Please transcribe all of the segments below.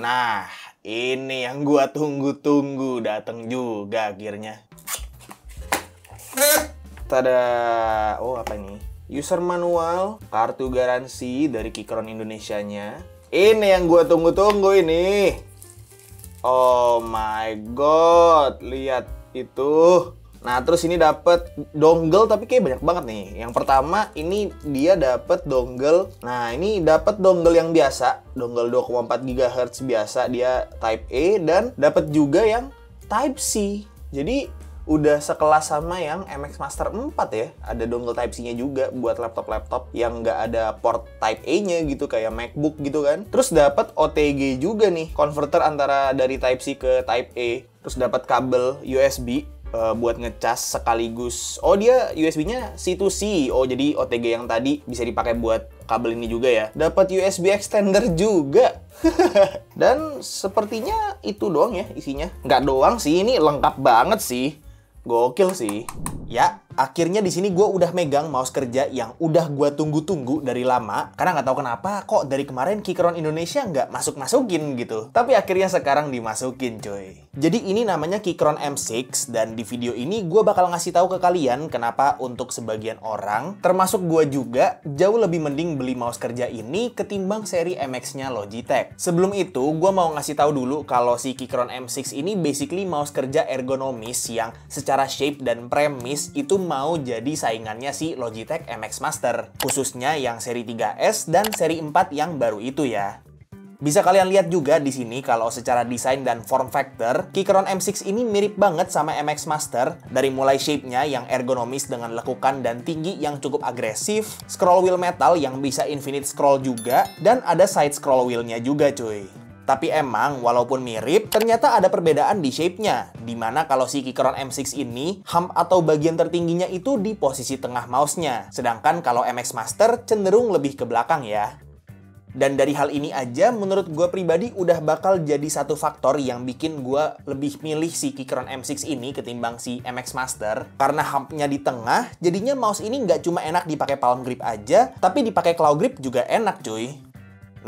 Nah, ini yang gua tunggu-tunggu, dateng juga akhirnya. Tada. Oh, apa ini? User manual, kartu garansi dari Keychron Indonesianya. Ini yang gua tunggu-tunggu ini. Oh my god, lihat itu. Nah, terus ini dapat dongle tapi kayak banyak banget nih. Yang pertama ini dia dapat dongle. Nah, ini dapat dongle yang biasa, dongle 2,4 GHz biasa, dia Type A, dan dapat juga yang Type C. Jadi udah sekelas sama yang MX Master 4 ya. Ada dongle Type C-nya juga buat laptop-laptop yang nggak ada port Type A-nya gitu, kayak MacBook gitu kan. Terus dapat OTG juga nih, converter antara dari Type C ke Type A. Terus dapat kabel USB buat ngecas sekaligus. Oh, dia USB-nya C to C. Oh, jadi OTG yang tadi bisa dipakai buat kabel ini juga ya. Dapat USB extender juga. Dan sepertinya itu doang ya isinya. Nggak doang sih, ini lengkap banget sih. Gokil sih. Ya, akhirnya di sini gue udah megang mouse kerja yang udah gue tunggu-tunggu dari lama. Karena nggak tahu kenapa kok dari kemarin Keychron Indonesia nggak masuk-masukin gitu. Tapi akhirnya sekarang dimasukin coy. Jadi ini namanya Keychron M6, dan di video ini gue bakal ngasih tahu ke kalian kenapa untuk sebagian orang, termasuk gue juga, jauh lebih mending beli mouse kerja ini ketimbang seri MX-nya Logitech. Sebelum itu, gue mau ngasih tahu dulu kalau si Keychron M6 ini basically mouse kerja ergonomis yang secara shape dan premis itu mau jadi saingannya si Logitech MX Master, khususnya yang seri 3S dan seri 4 yang baru itu ya. Bisa kalian lihat juga di sini kalau secara desain dan form factor, Keychron M6 ini mirip banget sama MX Master, dari mulai shape-nya yang ergonomis dengan lekukan dan tinggi yang cukup agresif, scroll wheel metal yang bisa infinite scroll juga, dan ada side scroll wheel-nya juga cuy. Tapi emang, walaupun mirip, ternyata ada perbedaan di shape-nya. Dimana kalau si Keychron M6 ini, hump atau bagian tertingginya itu di posisi tengah mouse-nya. Sedangkan kalau MX Master cenderung lebih ke belakang ya. Dan dari hal ini aja, menurut gue pribadi udah bakal jadi satu faktor yang bikin gue lebih milih si Keychron M6 ini ketimbang si MX Master. Karena hump-nya di tengah, jadinya mouse ini nggak cuma enak dipakai palm grip aja, tapi dipakai claw grip juga enak cuy.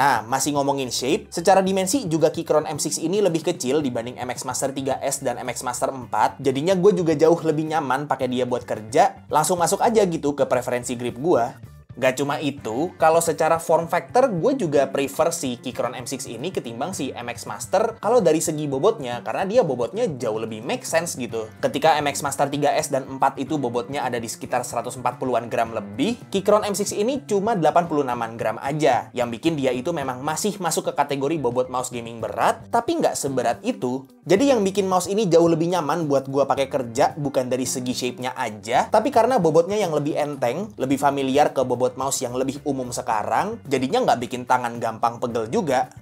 Nah, masih ngomongin shape, secara dimensi juga Keychron M6 ini lebih kecil dibanding MX Master 3S dan MX Master 4. Jadinya gue juga jauh lebih nyaman pakai dia buat kerja, langsung masuk aja gitu ke preferensi grip gue. Gak cuma itu, kalau secara form factor gue juga prefer si Keychron M6 ini ketimbang si MX Master kalau dari segi bobotnya, karena dia bobotnya jauh lebih make sense gitu. Ketika MX Master 3S dan 4 itu bobotnya ada di sekitar 140-an gram lebih, Keychron M6 ini cuma 86-an gram aja, yang bikin dia itu memang masih masuk ke kategori bobot mouse gaming berat, tapi nggak seberat itu. Jadi yang bikin mouse ini jauh lebih nyaman buat gue pakai kerja bukan dari segi shape-nya aja, tapi karena bobotnya yang lebih enteng, lebih familiar ke bobot mouse yang lebih umum sekarang, jadinya nggak bikin tangan gampang pegel juga.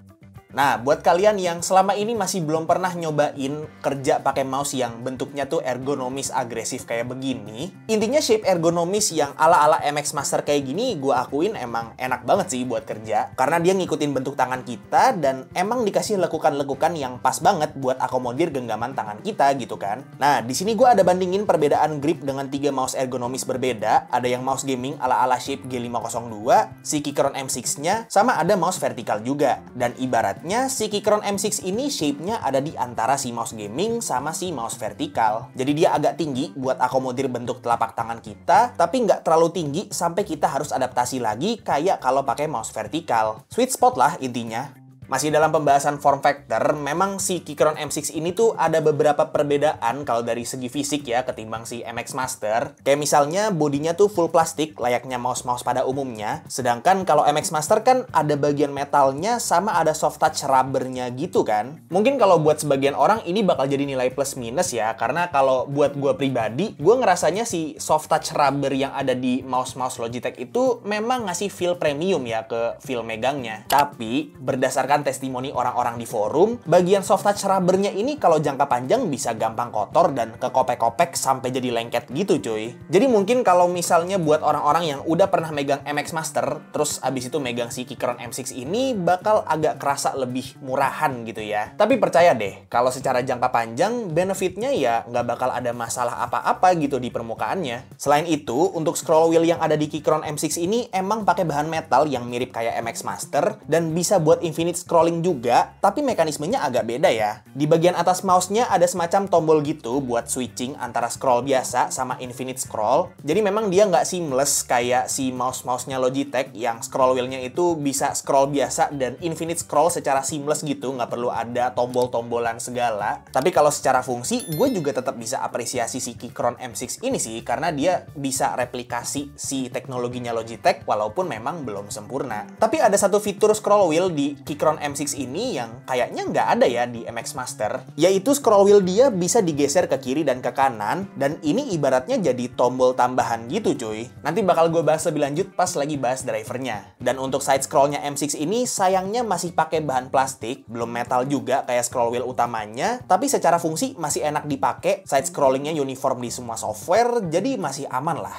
Nah, buat kalian yang selama ini masih belum pernah nyobain kerja pakai mouse yang bentuknya tuh ergonomis agresif kayak begini, intinya shape ergonomis yang ala-ala MX Master kayak gini, gue akuin emang enak banget sih buat kerja. Karena dia ngikutin bentuk tangan kita dan emang dikasih lekukan-lekukan yang pas banget buat akomodir genggaman tangan kita gitu kan. Nah, di sini gue ada bandingin perbedaan grip dengan 3 mouse ergonomis berbeda. Ada yang mouse gaming ala-ala shape G502, si Keychron M6-nya, sama ada mouse vertikal juga. Dan ibarat si Keychron M6 ini shape-nya ada di antara si mouse gaming sama si mouse vertikal. Jadi dia agak tinggi buat akomodir bentuk telapak tangan kita, tapi nggak terlalu tinggi sampai kita harus adaptasi lagi kayak kalau pakai mouse vertikal. Sweet spot lah intinya. Masih dalam pembahasan form factor, memang si Keychron M6 ini tuh ada beberapa perbedaan kalau dari segi fisik ya ketimbang si MX Master. Kayak misalnya bodinya tuh full plastik layaknya mouse-mouse pada umumnya. Sedangkan kalau MX Master kan ada bagian metalnya sama ada soft touch rubbernya gitu kan. Mungkin kalau buat sebagian orang ini bakal jadi nilai plus minus ya. Karena kalau buat gue pribadi, gue ngerasanya si soft touch rubber yang ada di mouse-mouse Logitech itu memang ngasih feel premium ya ke feel megangnya. Tapi berdasarkan testimoni orang-orang di forum, bagian soft touch rubbernya ini kalau jangka panjang bisa gampang kotor dan kekopek-kopek sampai jadi lengket gitu cuy. Jadi mungkin kalau misalnya buat orang-orang yang udah pernah megang MX Master, terus abis itu megang si Keychron M6 ini bakal agak kerasa lebih murahan gitu ya. Tapi percaya deh, kalau secara jangka panjang, benefitnya ya nggak bakal ada masalah apa-apa gitu di permukaannya. Selain itu, untuk scroll wheel yang ada di Keychron M6 ini emang pakai bahan metal yang mirip kayak MX Master dan bisa buat infinite scrolling juga, tapi mekanismenya agak beda ya. Di bagian atas mouse-nya ada semacam tombol gitu buat switching antara scroll biasa sama infinite scroll. Jadi memang dia nggak seamless kayak si mouse-mouse-nya Logitech yang scroll wheel-nya itu bisa scroll biasa dan infinite scroll secara seamless gitu, nggak perlu ada tombol-tombolan segala. Tapi kalau secara fungsi, gue juga tetap bisa apresiasi si Keychron M6 ini sih, karena dia bisa replikasi si teknologinya Logitech walaupun memang belum sempurna. Tapi ada satu fitur scroll wheel di Keychron M6 ini yang kayaknya nggak ada ya di MX Master, yaitu scroll wheel dia bisa digeser ke kiri dan ke kanan, dan ini ibaratnya jadi tombol tambahan gitu cuy. Nanti bakal gue bahas lebih lanjut pas lagi bahas drivernya. Dan untuk side scrollnya M6 ini sayangnya masih pakai bahan plastik, belum metal juga kayak scroll wheel utamanya, tapi secara fungsi masih enak dipakai, side scrollingnya uniform di semua software, jadi masih aman lah.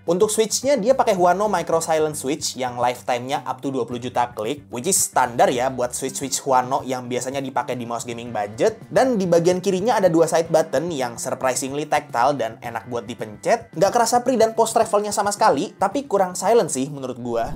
Untuk switch-nya dia pakai Huano Micro Silent Switch yang lifetime-nya up to 20 juta klik, which is standar ya buat switch-switch Huano yang biasanya dipakai di mouse gaming budget. Dan di bagian kirinya ada dua side button yang surprisingly tactile dan enak buat dipencet. Nggak kerasa pre dan post travelnya sama sekali, tapi kurang silent sih menurut gua.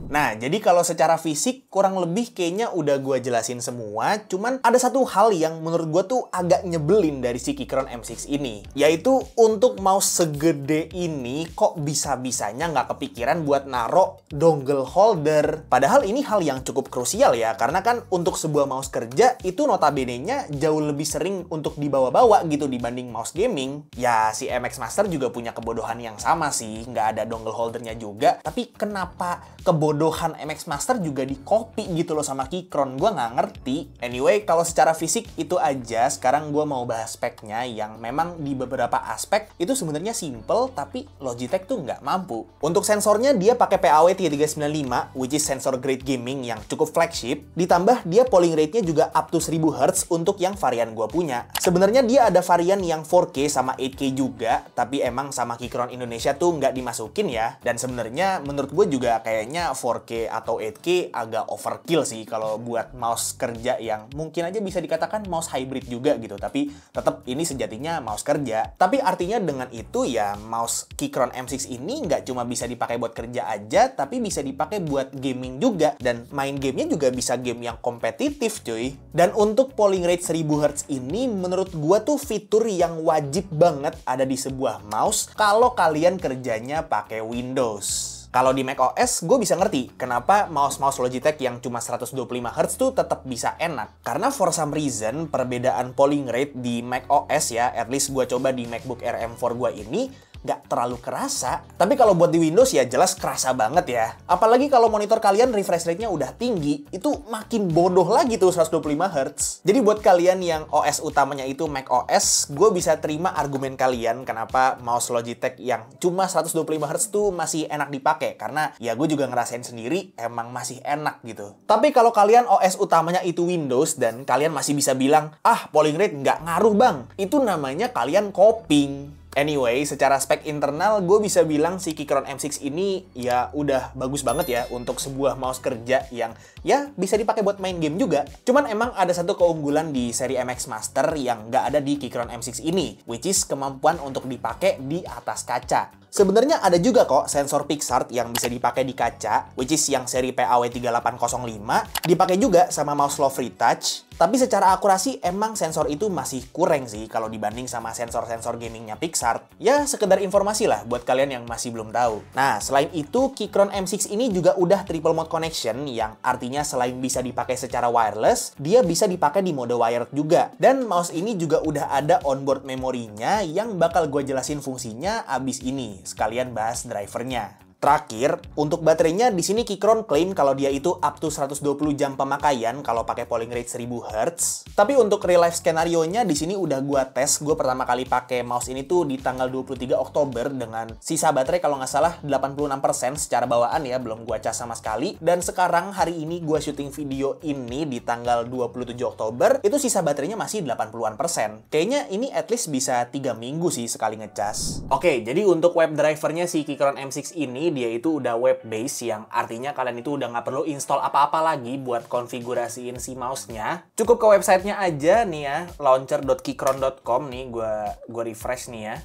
Nah, jadi kalau secara fisik kurang lebih kayaknya udah gue jelasin semua, cuman ada satu hal yang menurut gue tuh agak nyebelin dari si Keychron M6 ini, yaitu untuk mouse segede ini kok bisa-bisanya nggak kepikiran buat naro dongle holder. Padahal ini hal yang cukup krusial ya, karena kan untuk sebuah mouse kerja itu notabene-nya jauh lebih sering untuk dibawa-bawa gitu dibanding mouse gaming. Ya, si MX Master juga punya kebodohan yang sama sih, nggak ada dongle holdernya juga, tapi kenapa kebodohan MX Master juga di-copy gitu loh sama Keychron, gue nggak ngerti. Anyway, kalau secara fisik itu aja, sekarang gue mau bahas speknya yang memang di beberapa aspek itu sebenarnya simple, tapi Logitech tuh nggak mampu. Untuk sensornya dia pakai PAW3395, which is sensor grade gaming yang cukup flagship, ditambah dia polling rate-nya juga up to 1000 Hz untuk yang varian gue punya. Sebenarnya dia ada varian yang 4K sama 8K juga, tapi emang sama Keychron Indonesia tuh nggak dimasukin ya, dan sebenarnya menurut gue juga kayaknya 4K atau 8K agak overkill sih kalau buat mouse kerja yang mungkin aja bisa dikatakan mouse hybrid juga gitu, tapi tetap ini sejatinya mouse kerja. Tapi artinya dengan itu ya mouse Keychron M6 ini nggak cuma bisa dipakai buat kerja aja, tapi bisa dipakai buat gaming juga, dan main gamenya juga bisa game yang kompetitif cuy. Dan untuk polling rate 1000 Hz ini menurut gua tuh fitur yang wajib banget ada di sebuah mouse kalau kalian kerjanya pakai Windows. Kalau di macOS, gue bisa ngerti kenapa mouse-mouse Logitech yang cuma 125 Hz tuh tetap bisa enak. Karena for some reason, perbedaan polling rate di macOS ya, at least gue coba di MacBook Air M4 gue ini, nggak terlalu kerasa. Tapi kalau buat di Windows ya jelas kerasa banget ya. Apalagi kalau monitor kalian refresh rate-nya udah tinggi, itu makin bodoh lagi tuh 125 Hz. Jadi buat kalian yang OS utamanya itu macOS, gue bisa terima argumen kalian kenapa mouse Logitech yang cuma 125 Hz tuh masih enak dipakai. Karena ya gue juga ngerasain sendiri, emang masih enak gitu. Tapi kalau kalian OS utamanya itu Windows dan kalian masih bisa bilang, ah polling rate nggak ngaruh bang, itu namanya kalian coping. Anyway, secara spek internal, gue bisa bilang si Keychron M6 ini ya udah bagus banget ya untuk sebuah mouse kerja yang ya bisa dipakai buat main game juga. Cuman emang ada satu keunggulan di seri MX Master yang nggak ada di Keychron M6 ini, which is kemampuan untuk dipakai di atas kaca. Sebenarnya ada juga kok sensor PixArt yang bisa dipakai di kaca, which is yang seri PAW3805, dipakai juga sama mouse Slow Free Touch. Tapi secara akurasi emang sensor itu masih kurang sih kalau dibanding sama sensor-sensor gamingnya PixArt. Ya sekedar informasi lah buat kalian yang masih belum tahu. Nah selain itu Keychron M6 ini juga udah triple mode connection yang artinya selain bisa dipakai secara wireless, dia bisa dipakai di mode wired juga. Dan mouse ini juga udah ada onboard memorinya yang bakal gue jelasin fungsinya abis ini. Sekalian bahas drivernya. Terakhir, untuk baterainya di sini Keychron klaim kalau dia itu up to 120 jam pemakaian kalau pakai polling rate 1000 Hz. Tapi untuk real life skenario-nya di sini udah gua tes. Gua pertama kali pakai mouse ini tuh di tanggal 23 Oktober dengan sisa baterai kalau nggak salah 86% secara bawaan ya, belum gua cas sama sekali. Dan sekarang hari ini gua syuting video ini di tanggal 27 Oktober, itu sisa baterainya masih 80-an%. Kayaknya ini at least bisa 3 minggu sih sekali ngecas. Oke, jadi untuk web drivernya si Keychron M6 ini, dia itu udah web base yang artinya kalian itu udah nggak perlu install apa-apa lagi buat konfigurasiin si mouse-nya. Cukup ke websitenya aja nih ya, launcher.keychron.com nih, gua refresh nih ya.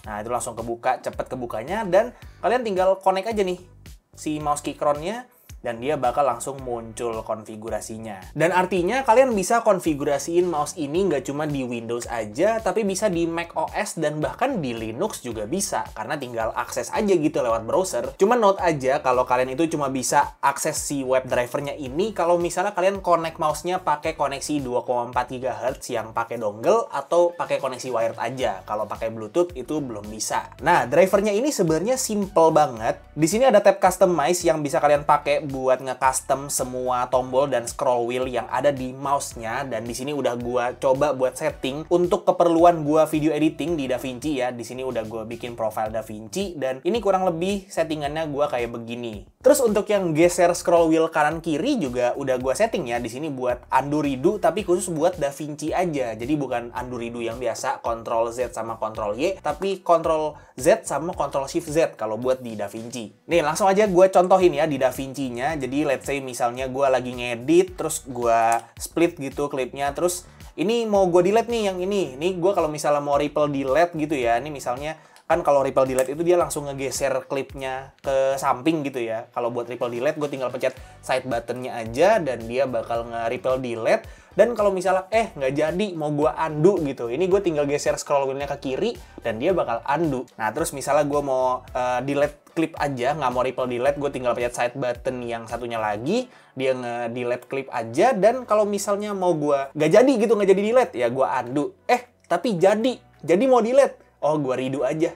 Nah, itu langsung kebuka, cepet kebukanya, dan kalian tinggal connect aja nih si mouse Keychron-nya, dan dia bakal langsung muncul konfigurasinya. Dan artinya kalian bisa konfigurasiin mouse ini nggak cuma di Windows aja, tapi bisa di Mac OS dan bahkan di Linux juga bisa, karena tinggal akses aja gitu lewat browser. Cuma note aja kalau kalian itu cuma bisa akses si web drivernya ini kalau misalnya kalian connect mouse-nya pakai koneksi 2,4 GHz yang pakai dongle atau pakai koneksi wired aja. Kalau pakai Bluetooth itu belum bisa. Nah, drivernya ini sebenarnya simple banget. Di sini ada tab customize yang bisa kalian pakai buat nge-custom semua tombol dan scroll wheel yang ada di mouse-nya, dan di sini udah gua coba buat setting untuk keperluan gua video editing di DaVinci ya. Di sini udah gua bikin profile DaVinci dan ini kurang lebih settingannya gua kayak begini. Terus untuk yang geser scroll wheel kanan kiri juga udah gua setting ya. Di sini buat undo redo tapi khusus buat DaVinci aja. Jadi bukan undo redo yang biasa Ctrl Z sama Ctrl Y, tapi Ctrl Z sama Ctrl Shift Z kalau buat di DaVinci. Nih, langsung aja gua contohin ya di DaVinci-nya. Jadi let's say misalnya gue lagi ngedit, terus gue split gitu klipnya, terus ini mau gue delete nih yang ini. Nih gue kalau misalnya mau ripple delete gitu ya, ini misalnya kan kalau ripple delete itu dia langsung ngegeser klipnya ke samping gitu ya. Kalau buat ripple delete gue tinggal pencet side buttonnya aja dan dia bakal nge-ripple delete. Dan kalau misalnya nggak jadi mau gue undo gitu, ini gue tinggal geser scroll wheel-nya ke kiri dan dia bakal undo. Nah terus misalnya gue mau delete klip aja, nggak mau ripple delete, gue tinggal pencet side button yang satunya lagi, dia nge-delete klip aja. Dan kalau misalnya mau gue nggak jadi delete, ya gue undo. Tapi jadi mau delete, oh gue redo aja.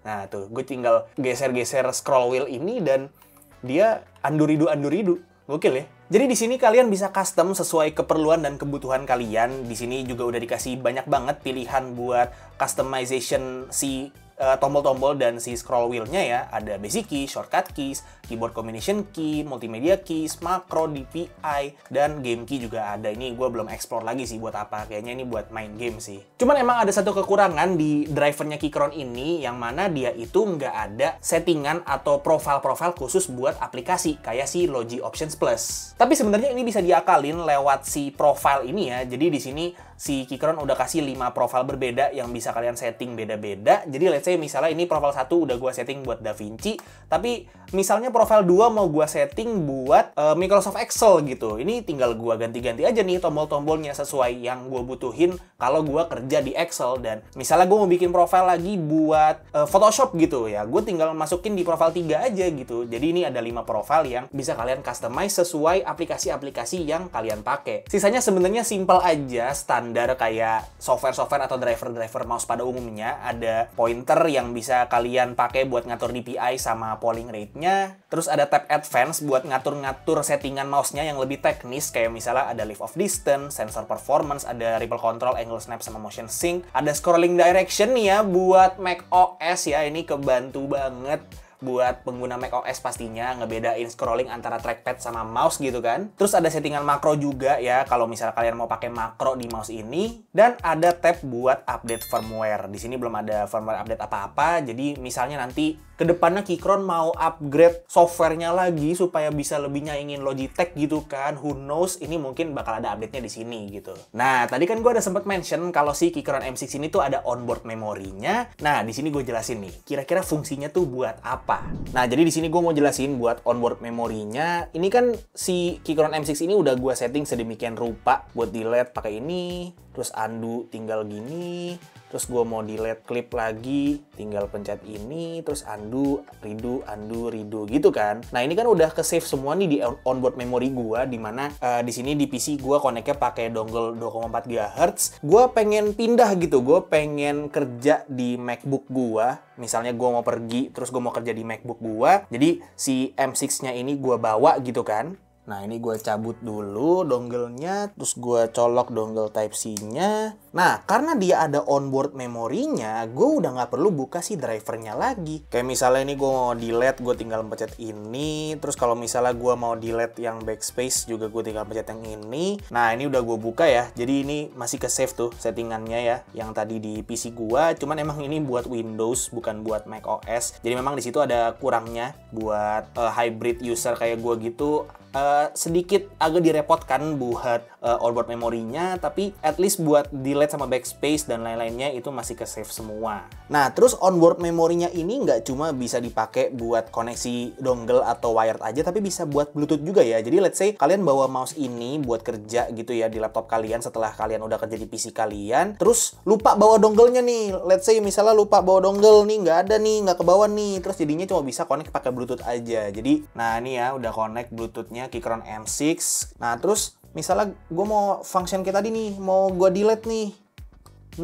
Nah tuh, gue tinggal geser-geser scroll wheel ini dan dia undo redo. Gokil ya. Jadi di sini kalian bisa custom sesuai keperluan dan kebutuhan kalian. Di sini juga udah dikasih banyak banget pilihan buat customization si tombol-tombol dan si scroll wheel-nya ya. Ada basic key, shortcut keys, keyboard combination key, multimedia keys, makro, DPI, dan game key juga ada. Ini gue belum explore lagi sih buat apa. Kayaknya ini buat main game sih. Cuman emang ada satu kekurangan di drivernya Keychron ini, yang mana dia itu nggak ada settingan atau profile-profile khusus buat aplikasi kayak si Logi Options Plus. Tapi sebenarnya ini bisa diakalin lewat si profile ini ya. Jadi di sini si Keychron udah kasih 5 profile berbeda yang bisa kalian setting beda-beda. Jadi let's say misalnya ini profile 1 udah gua setting buat DaVinci, tapi misalnya profile 2 mau gua setting buat Microsoft Excel gitu. Ini tinggal gua ganti-ganti aja nih tombol-tombolnya sesuai yang gua butuhin kalau gua kerja di Excel. Dan misalnya gua mau bikin profile lagi buat Photoshop gitu ya, gua tinggal masukin di profile 3 aja gitu. Jadi ini ada 5 profile yang bisa kalian customize sesuai aplikasi-aplikasi yang kalian pakai. Sisanya sebenarnya simple aja, standar kayak software-software atau driver-driver mouse pada umumnya. Ada pointer yang bisa kalian pakai buat ngatur DPI sama polling rate-nya. Terus ada tab advance buat ngatur-ngatur settingan mouse-nya yang lebih teknis, kayak misalnya ada lift of distance, sensor performance, ada ripple control, angle snap, sama motion sync. Ada scrolling direction nih ya buat Mac OS ya, ini kebantu banget buat pengguna Mac OS pastinya, ngebedain scrolling antara trackpad sama mouse gitu kan. Terus ada settingan makro juga ya, kalau misalnya kalian mau pakai makro di mouse ini. Dan ada tab buat update firmware. Di sini belum ada firmware update apa-apa, jadi misalnya nanti kedepannya Keychron mau upgrade softwarenya lagi supaya bisa lebih nyaingin Logitech gitu kan, who knows, ini mungkin bakal ada update-nya di sini gitu. Nah, tadi kan gue ada sempat mention kalau si Keychron M6 ini tuh ada onboard memorinya. Nah, di sini gue jelasin nih, kira-kira fungsinya tuh buat apa. Nah, jadi di sini gue mau jelasin buat onboard memorinya. Ini kan si Keychron M6 ini udah gue setting sedemikian rupa buat delete pakai ini, terus undo tinggal gini, terus gue mau delete klip lagi, tinggal pencet ini, terus undo, redo gitu kan. Nah ini kan udah ke save semua nih di onboard memory gue, dimana di sini di PC gue connect-nya pakai dongle 2,4 GHz. Gue pengen pindah gitu, gue pengen kerja di MacBook gue. Misalnya gue mau pergi, terus gue mau kerja di MacBook gue. Jadi si M6-nya ini gue bawa gitu kan. Nah ini gue cabut dulu dongle-nya, terus gue colok dongle Type-C-nya. Nah karena dia ada onboard memorinya, gue udah nggak perlu buka si drivernya lagi. Kayak misalnya ini gue mau delete, gue tinggal pencet ini. Terus kalau misalnya gue mau delete yang backspace juga gue tinggal pencet yang ini. Nah ini udah gue buka ya, jadi ini masih ke save tuh settingannya ya, yang tadi di PC gue. Cuman emang ini buat Windows, bukan buat Mac OS. Jadi memang di situ ada kurangnya buat hybrid user kayak gue gitu. Sedikit agak direpotkan buat onboard memorinya, tapi at least buat delete sama backspace dan lain-lainnya itu masih ke save semua. Nah terus onboard memorinya ini nggak cuma bisa dipakai buat koneksi dongle atau wired aja, tapi bisa buat Bluetooth juga ya. Jadi let's say kalian bawa mouse ini buat kerja gitu ya di laptop kalian setelah kalian udah kerja di PC kalian, terus lupa bawa dongle-nya nih. Let's say misalnya lupa bawa dongle nih, nggak ada nih, nggak kebawa nih, terus jadinya cuma bisa connect pakai Bluetooth aja. Jadi nah ini ya udah connect Bluetooth-nya Keychron M6. Nah terus misalnya gue mau function kayak tadi nih, mau gue delete nih.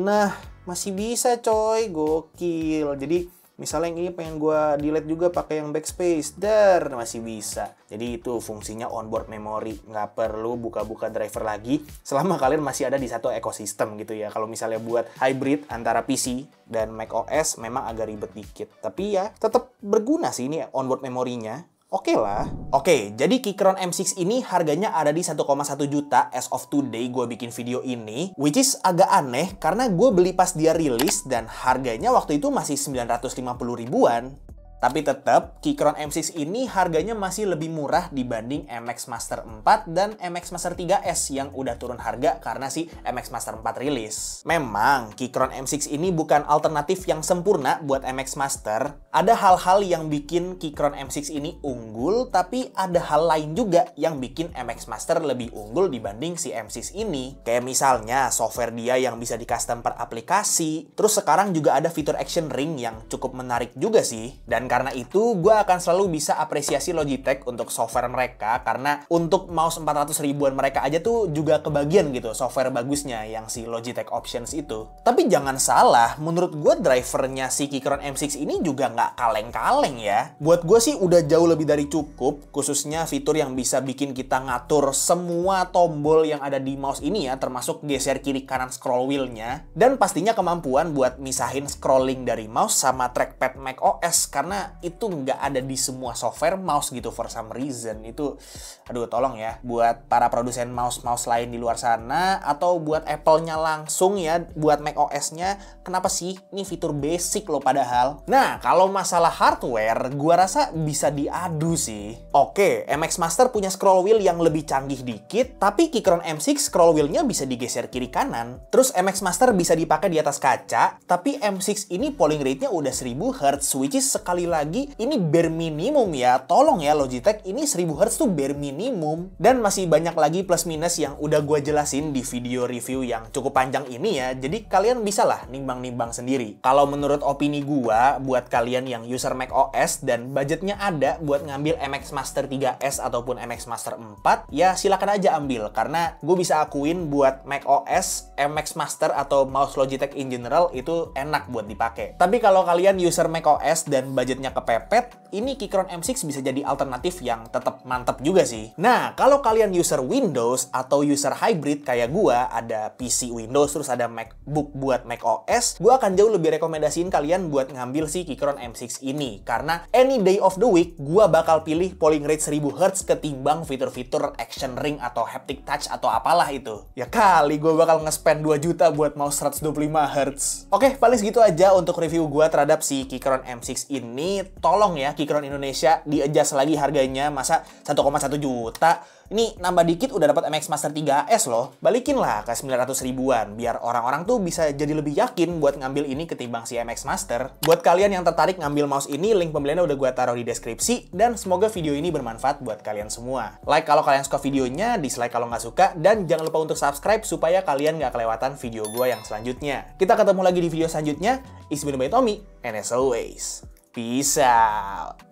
Nah masih bisa coy, gokil. Jadi misalnya yang ini pengen gue delete juga pakai yang backspace, masih bisa. Jadi itu fungsinya onboard memory, nggak perlu buka-buka driver lagi selama kalian masih ada di satu ekosistem gitu ya. Kalau misalnya buat hybrid antara PC dan Mac OS memang agak ribet dikit, tapi ya tetap berguna sih ini onboard memorinya. Oke lah. Oke, jadi Keychron M6 ini harganya ada di 1,1 juta as of today gue bikin video ini. Which is agak aneh karena gue beli pas dia rilis dan harganya waktu itu masih 950 ribuan. Tapi tetap, Keychron M6 ini harganya masih lebih murah dibanding MX Master 4 dan MX Master 3S yang udah turun harga karena si MX Master 4 rilis. Memang, Keychron M6 ini bukan alternatif yang sempurna buat MX Master. Ada hal-hal yang bikin Keychron M6 ini unggul, tapi ada hal lain juga yang bikin MX Master lebih unggul dibanding si M6 ini. Kayak misalnya, software dia yang bisa di-custom per aplikasi. Terus sekarang juga ada fitur action ring yang cukup menarik juga sih. Dan karena itu, gue akan selalu bisa apresiasi Logitech untuk software mereka, karena untuk mouse 400 ribuan mereka aja tuh juga kebagian gitu software bagusnya yang si Logitech Options itu. Tapi jangan salah, menurut gue drivernya si Keychron M6 ini juga nggak kaleng-kaleng ya. Buat gue sih udah jauh lebih dari cukup, khususnya fitur yang bisa bikin kita ngatur semua tombol yang ada di mouse ini ya, termasuk geser kiri kanan scroll wheel-nya, dan pastinya kemampuan buat misahin scrolling dari mouse sama trackpad Mac OS, karena itu nggak ada di semua software mouse gitu for some reason. Itu, aduh tolong ya, buat para produsen mouse-mouse lain di luar sana, atau buat Apple-nya langsung ya, buat Mac OS-nya, kenapa sih? Ini fitur basic loh padahal. Nah, kalau masalah hardware, gua rasa bisa diadu sih. Oke, MX Master punya scroll wheel yang lebih canggih dikit, tapi Keychron M6 scroll wheel-nya bisa digeser kiri kanan. Terus MX Master bisa dipakai di atas kaca, tapi M6 ini polling rate-nya udah 1000 Hz, which is sekali lagi ini bare minimum ya. Tolong ya Logitech, ini 1000 Hz tuh bare minimum. Dan masih banyak lagi plus minus yang udah gue jelasin di video review yang cukup panjang ini ya. Jadi kalian bisa lah nimbang-nimbang sendiri. Kalau menurut opini gue, buat kalian yang user Mac OS dan budgetnya ada buat ngambil MX Master 3S ataupun MX Master 4, ya silakan aja ambil. Karena gue bisa akuin buat Mac OS, MX Master atau mouse Logitech in general itu enak buat dipakai. Tapi kalau kalian user Mac OS dan budgetnya kepepet, ini Keychron M6 bisa jadi alternatif yang tetap mantap juga sih. Nah, kalau kalian user Windows atau user hybrid kayak gua, ada PC Windows terus ada MacBook buat Mac OS, gua akan jauh lebih rekomendasiin kalian buat ngambil si Keychron M6 ini. Karena any day of the week, gua bakal pilih polling rate 1000 Hz ketimbang fitur-fitur action ring atau haptic touch atau apalah itu. Ya kali gua bakal nge-spend 2 juta buat mouse 125 Hz. Oke, paling segitu aja untuk review gua terhadap si Keychron M6 ini. ini tolong ya Keychron Indonesia di-adjust lagi harganya. Masa 1,1 juta? Ini nambah dikit udah dapat MX Master 3S loh. Balikin lah ke 900 ribuan biar orang-orang tuh bisa jadi lebih yakin buat ngambil ini ketimbang si MX Master. Buat kalian yang tertarik ngambil mouse ini, link pembeliannya udah gue taruh di deskripsi, dan semoga video ini bermanfaat buat kalian semua. Like kalau kalian suka videonya, dislike kalau nggak suka, dan jangan lupa untuk subscribe supaya kalian nggak kelewatan video gue yang selanjutnya. Kita ketemu lagi di video selanjutnya. It's been by Tommy, and as always, peace out.